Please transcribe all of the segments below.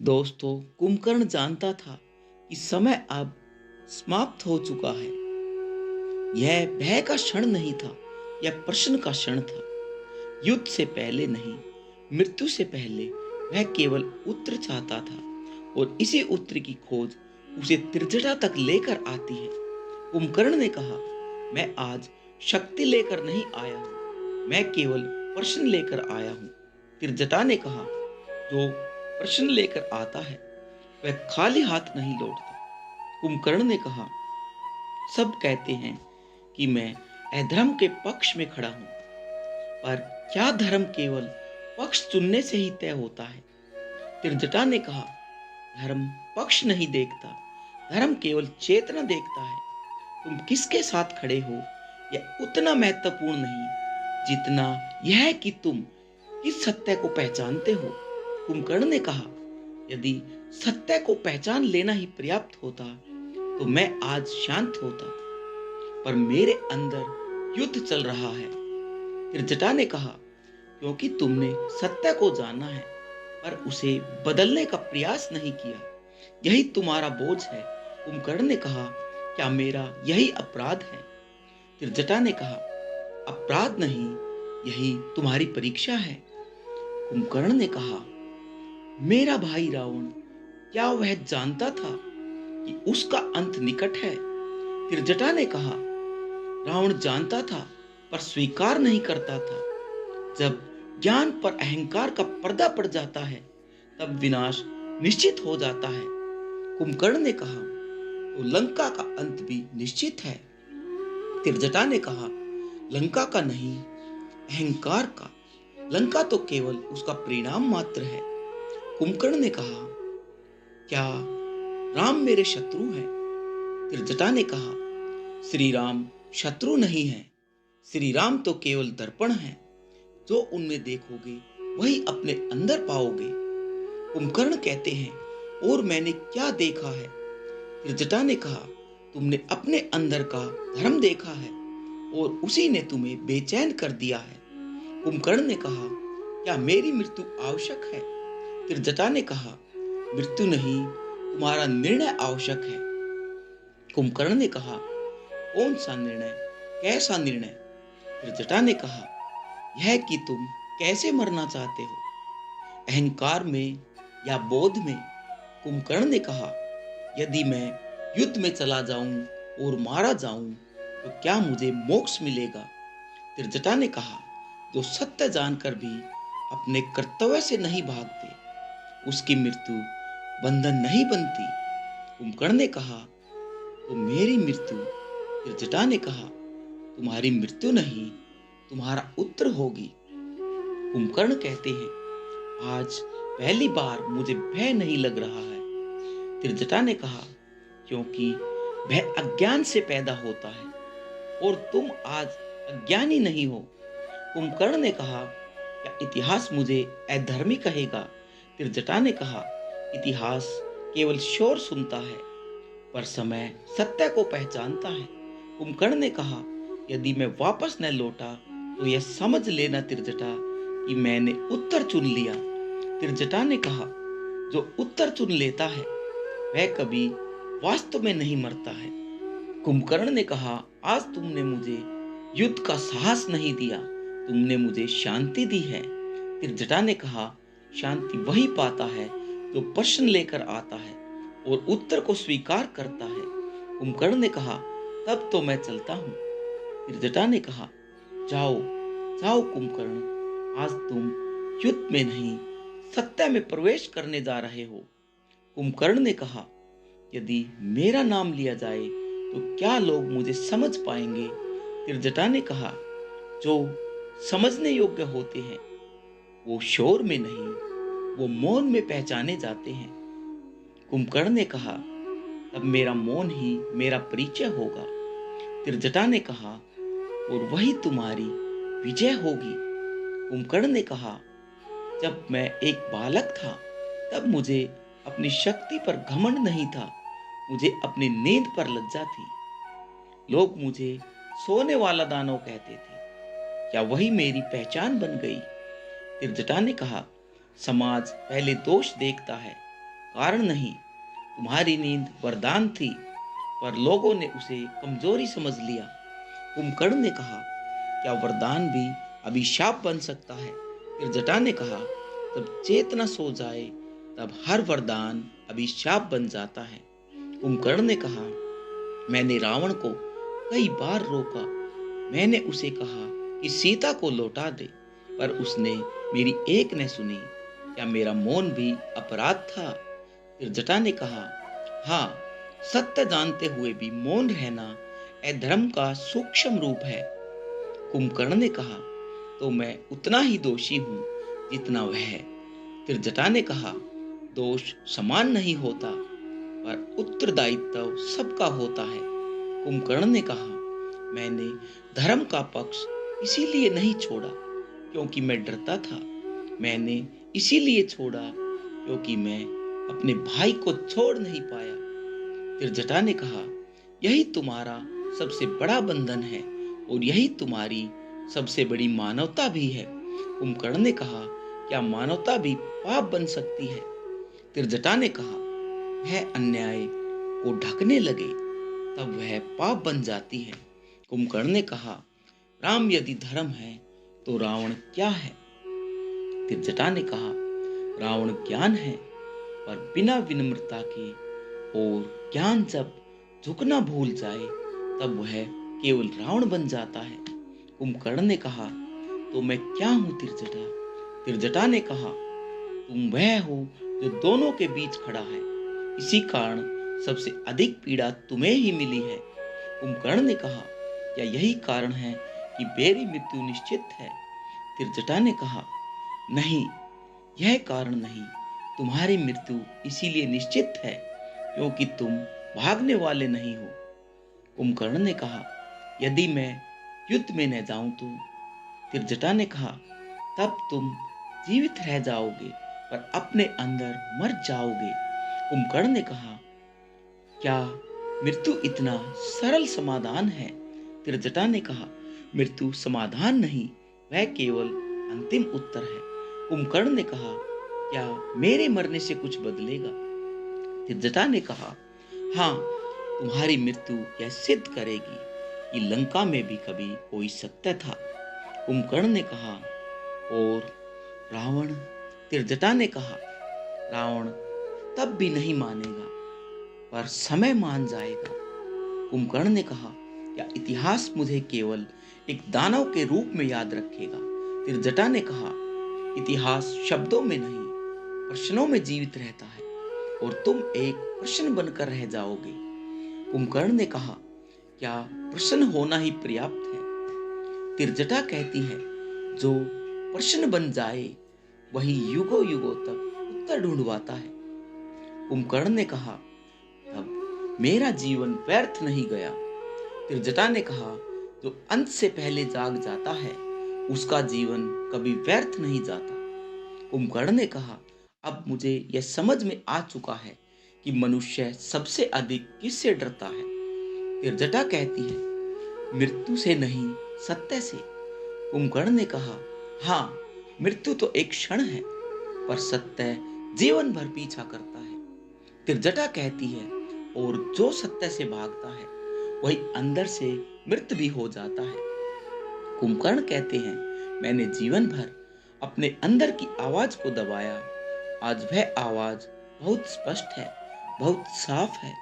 दोस्तों, कुंभकर्ण जानता था कि समय अब समाप्त हो चुका है। यह भय का क्षण नहीं था, यह प्रश्न का क्षण था। युद्ध से पहले नहीं, मृत्यु से पहले वह केवल उत्तर चाहता था और इसी उत्तर की खोज उसे त्रिजटा तक लेकर आती है। कुंभकर्ण ने कहा, मैं आज शक्ति लेकर नहीं आया हूं, मैं केवल प्रश्न लेकर आया हूं। त्रिजटा ने कहा, जो प्रश्न लेकर आता है वह खाली हाथ नहीं लौटता। कुंभकर्ण ने कहा, सब कहते हैं कि मैं अधर्म के पक्ष में खड़ा हूं, पर क्या धर्म केवल पक्ष चुनने से ही तय होता है? त्रिजटा ने कहा, धर्म पक्ष नहीं देखता, धर्म केवल चेतना देखता है। तुम किसके साथ खड़े हो यह उतना महत्वपूर्ण नहीं जितना यह कि तुम किस सत्य को पहचानते हो। कुंभकर्ण ने कहा, यदि सत्य को पहचान लेना ही पर्याप्त होता तो मैं आज शांत होता, पर मेरे अंदर युद्ध चल रहा है। त्रिजटा ने कहा, क्योंकि तुमने सत्य को जाना है पर उसे बदलने का प्रयास नहीं किया, यही तुम्हारा बोझ है। कुंभकर्ण ने कहा, क्या मेरा यही अपराध है? त्रिजटा ने कहा, अपराध नहीं, यही तुम्हारी परीक्षा है। कुंभकर्ण ने कहा, मेरा भाई रावण, क्या वह जानता था कि उसका अंत निकट है? त्रिजटा ने कहा, रावण जानता था पर स्वीकार नहीं करता था। जब ज्ञान पर अहंकार का पर्दा पड़ जाता है तब विनाश निश्चित हो जाता है। कुंभकर्ण ने कहा, तो लंका का अंत भी निश्चित है? त्रिजटा ने कहा, लंका का नहीं, अहंकार का। लंका तो केवल उसका परिणाम मात्र है। कुंभकर्ण ने कहा, क्या राम मेरे शत्रु हैं? त्रिजटा ने कहा, श्री राम शत्रु नहीं है, श्री राम तो केवल दर्पण है। जो उनमें देखोगे वही अपने अंदर पाओगे। कुंभकर्ण कहते हैं, और मैंने क्या देखा है? त्रिजटा ने कहा, तुमने अपने अंदर का धर्म देखा है और उसी ने तुम्हें बेचैन कर दिया है। कुंभकर्ण ने कहा, क्या मेरी मृत्यु आवश्यक है? त्रिजटा ने कहा, मृत्यु नहीं, तुम्हारा निर्णय आवश्यक है। कुंभकर्ण ने कहा, कौन सा निर्णय, कैसा निर्णय? त्रिजटा ने कहा, यह कि तुम कैसे मरना चाहते हो, अहंकार में या बोध में? कुंभकर्ण ने कहा, यदि मैं युद्ध में चला जाऊं और मारा जाऊं तो क्या मुझे मोक्ष मिलेगा? त्रिजटा ने कहा, जो सत्य जानकर भी अपने कर्तव्य से नहीं भागते उसकी मृत्यु बंधन नहीं बनती। कुंभकर्ण ने कहा, तो मेरी मृत्यु? त्रिजटा ने कहा, तुम्हारी मृत्यु नहीं, तुम्हारा उत्तर होगी। कुंभकर्ण कहते हैं, आज पहली बार मुझे भय नहीं लग रहा है। त्रिजटा ने कहा, क्योंकि भय अज्ञान से पैदा होता है और तुम आज अज्ञानी नहीं हो। कुंभकर्ण ने कहा, क्या इतिहास मुझे अधर्मी कहेगा? त्रिजटा ने कहा, इतिहास केवल शोर सुनता है पर समय सत्य को पहचानता है। कुंभकर्ण ने कहा, यदि मैं वापस न लौटा तो यह समझ लेना त्रिजटा कि मैंने उत्तर चुन लिया। त्रिजटा ने कहा, जो उत्तर चुन लेता है वह कभी वास्तव में नहीं मरता है। कुंभकर्ण ने कहा, आज तुमने मुझे युद्ध का साहस नहीं दिया, तुमने मुझे शांति दी है। त्रिजटा ने कहा, शांति वही पाता है जो प्रश्न लेकर आता है और उत्तर को स्वीकार करता है। कुंभकर्ण ने कहा, तब तो मैं चलता हूँ। त्रिजटा ने कहा, जाओ जाओ कुंभकर्ण, आज तुम युद्ध में नहीं सत्य में प्रवेश करने जा रहे हो। कुंभकर्ण ने कहा, यदि मेरा नाम लिया जाए तो क्या लोग मुझे समझ पाएंगे? त्रिजटा ने कहा, जो समझने योग्य होते हैं वो शोर में नहीं, वो मौन में पहचाने जाते हैं। कुंभकर्ण ने कहा, तब मेरा मौन ही मेरा परिचय होगा। त्रिजटा ने कहा, और वही तुम्हारी विजय होगी। कुंभकर्ण ने कहा, जब मैं एक बालक था तब मुझे अपनी शक्ति पर घमंड नहीं था, मुझे अपनी नींद पर लज्जा थी। लोग मुझे सोने वाला दानव कहते थे, क्या वही मेरी पहचान बन गई? त्रिजटा ने कहा, समाज पहले दोष देखता है कारण नहीं, तुम्हारी नींद वरदान थी, पर लोगों ने उसे कमजोरी समझ लिया। कुंभकर्ण ने कहा, क्या वरदान भी अभिशाप बन सकता है? फिर जटा ने कहा, जब चेतना सो जाए तब हर वरदान अभिशाप बन जाता है। कुंभकर्ण ने कहा, मैंने रावण को कई बार रोका। मैंने उसे कहा कि सीता को लौटा दे, पर उसने मेरी एक न सुनी। क्या मेरा मौन भी अपराध था? फिर जटा ने कहा, हाँ, सत्य जानते हुए भी मौन रहना अधर्म का सूक्ष्म रूप है। कुंभकर्ण ने कहा, तो मैं उतना ही दोषी हूं जितना वह है। फिर जटा ने कहा, दोष समान नहीं होता, पर उत्तरदायित्व सबका होता है। कुंभकर्ण ने कहा, मैंने धर्म का पक्ष इसीलिए नहीं छोड़ा क्योंकि मैं डरता था। मैंने इसीलिए छोड़ा क्योंकि मैं अपने भाई को छोड़ नहीं पाया। फिर जटा ने कहा, यही तुम्हारा सबसे बड़ा बंधन है और यही तुम्हारी सबसे बड़ी मानवता भी है। कुंभकर्ण ने कहा, क्या मानवता भी पाप बन सकती है? फिर जटा ने कहा, वह अन्याय को ढकने लगे तब वह पाप बन जाती है। कुंभकर्ण ने कहा, राम यदि धर्म है तो रावण क्या है? फिर जटा ने कहा, रावण ज्ञान है, पर बिना विनम्रता के, और ज्ञान जब झुकना भूल जाए तब वह केवल रावण बन जाता है। कुंभकर्ण ने कहा, तो मैं क्या हूं तिरजटा? तिरजटा ने कहा, तुम वह हो जो दोनों के बीच खड़ा है। इसी कारण सबसे अधिक पीड़ा तुम्हें ही मिली है। कुंभकर्ण ने कहा, क्या यही कारण है कि मेरी मृत्यु निश्चित है? तिरजटा ने कहा, नहीं, यह कारण नहीं। तुम्हारी मृत्यु इसीलिए निश्चित है क्योंकि तुम भागने वाले नहीं हो। कुंभकर्ण ने कहा, यदि मैं युद्ध में न जाऊं तो? तिरजटा ने कहा, तब तुम जीवित रह जाओगे पर अपने अंदर मर जाओगे। कुंभकर्ण ने कहा, क्या मृत्यु इतना सरल समाधान है? तिरजटा ने कहा, मृत्यु समाधान नहीं, वह केवल अंतिम उत्तर है। कुंभकर्ण ने कहा, क्या मेरे मरने से कुछ बदलेगा? तिरजटा ने कहा, हाँ, तुम्हारी मृत्यु यह सिद्ध करेगी कि लंका में भी कभी कोई सत्य था। कुंभकर्ण ने कहा, और रावण? तिरजटा ने कहा, रावण तब भी नहीं मानेगा, पर समय मान जाएगा। कुंभकर्ण ने कहा, क्या इतिहास मुझे केवल एक दानव के रूप में याद रखेगा? तिरजटा ने कहा, इतिहास शब्दों में नहीं, प्रश्नों में जीवित रहता है और तुम एक प्रश्न बनकर रह जाओगे। कुंभकर्ण ने कहा, क्या प्रश्न होना ही पर्याप्त है? तिरजटा कहती है, जो प्रश्न बन जाए वही युगों युगों तक उत्तर ढूंढवाता है। कुंभकर्ण ने कहा, तब मेरा जीवन व्यर्थ नहीं गया। तिरजटा ने कहा, जो अंत से पहले जाग जाता है उसका जीवन कभी व्यर्थ नहीं जाता। कुंभकर्ण ने कहा, अब मुझे यह समझ में आ चुका है कि मनुष्य सबसे अधिक किससे डरता है। तिरजटा कहती है, मृत्यु से नहीं, सत्य से। कुंभकर्ण ने कहा, हाँ, मृत्यु तो एक क्षण है, पर सत्य जीवन भर पीछा करता है। तिरजटा कहती है, और जो सत्य से भागता है वही अंदर से मृत भी हो जाता है। कुंभकर्ण कहते हैं, मैंने जीवन भर अपने अंदर की आवाज को दबाया। आज वह आवाज बहुत स्पष्ट है, बहुत साफ है।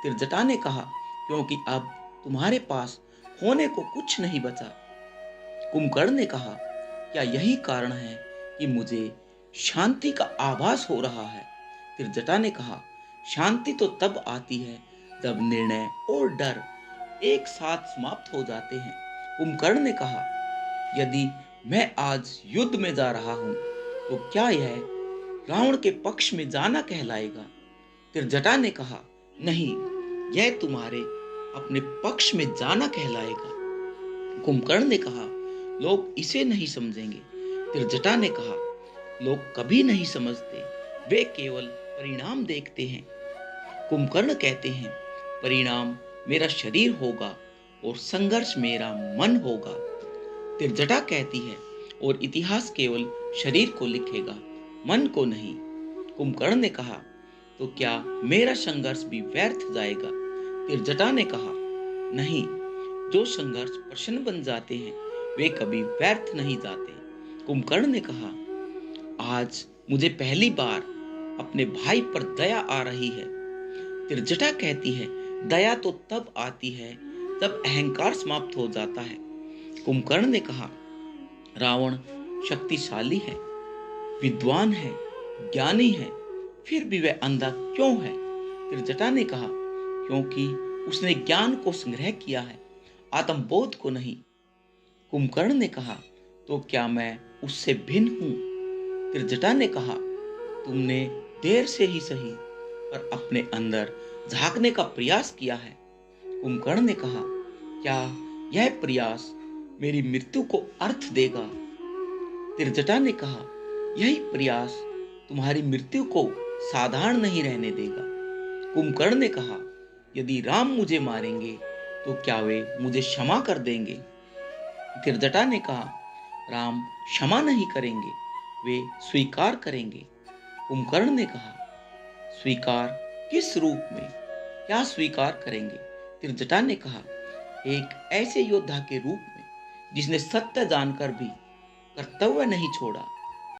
तिरजटा ने कहा, क्योंकि अब तुम्हारे पास होने को कुछ नहीं बचा। कुंभकर्ण ने कहा, क्या यही कारण है कि मुझे शांति का आभास हो रहा है? तिरजटा ने कहा, शांति तो तब आती है जब निर्णय और डर एक साथ समाप्त हो जाते हैं। कुंभकर्ण ने कहा, यदि मैं आज युद्ध में जा रहा हूं तो क्या यह रावण के पक्ष में जाना कहलाएगा? तिरजटा ने कहा, नहीं, यह तुम्हारे अपने पक्ष में जाना कहलाएगा। कुंभकर्ण ने कहा, लोग इसे नहीं समझेंगे। तिरजटा ने कहा, लोग कभी नहीं समझते, वे केवल परिणाम देखते हैं। कुंभकर्ण कहते हैं, परिणाम मेरा शरीर होगा और संघर्ष मेरा मन होगा। तिरजटा कहती है, और इतिहास केवल शरीर को लिखेगा, मन को नहीं। कुंभकर्ण ने कहा, तो क्या मेरा संघर्ष भी व्यर्थ जाएगा? त्रिजटा ने कहा, नहीं, जो संघर्ष प्रश्न बन जाते हैं वे कभी व्यर्थ नहीं जाते। कुंभकर्ण ने कहा, आज मुझे पहली बार अपने भाई पर दया आ रही है। त्रिजटा कहती है, दया तो तब आती है जब अहंकार समाप्त हो जाता है। कुंभकर्ण ने कहा, रावण शक्तिशाली है, विद्वान है, ज्ञानी है, फिर भी वह अंधा क्यों है? त्रिजटा ने कहा, क्योंकि उसने ज्ञान को संग्रह किया है, आत्मबोध को नहीं। कुंभकर्ण ने कहा, तो क्या मैं उससे भिन्न हूं? त्रिजटा ने कहा, तुमने देर से ही सही पर अपने अंदर झांकने का प्रयास किया है। कुंभकर्ण ने कहा, क्या यह प्रयास मेरी मृत्यु को अर्थ देगा? त्रिजटा ने कहा, यही प्रयास तुम्हारी मृत्यु को साधारण नहीं रहने देगा। कुंभकर्ण ने कहा, यदि राम मुझे मारेंगे तो क्या वे मुझे क्षमा कर देंगे? त्रिजटा ने कहा, राम क्षमा नहीं करेंगे, वे स्वीकार करेंगे। कुंभकर्ण ने कहा, स्वीकार किस रूप में? क्या स्वीकार करेंगे? त्रिजटा ने कहा, एक ऐसे योद्धा के रूप में जिसने सत्य जानकर भी कर्तव्य नहीं छोड़ा।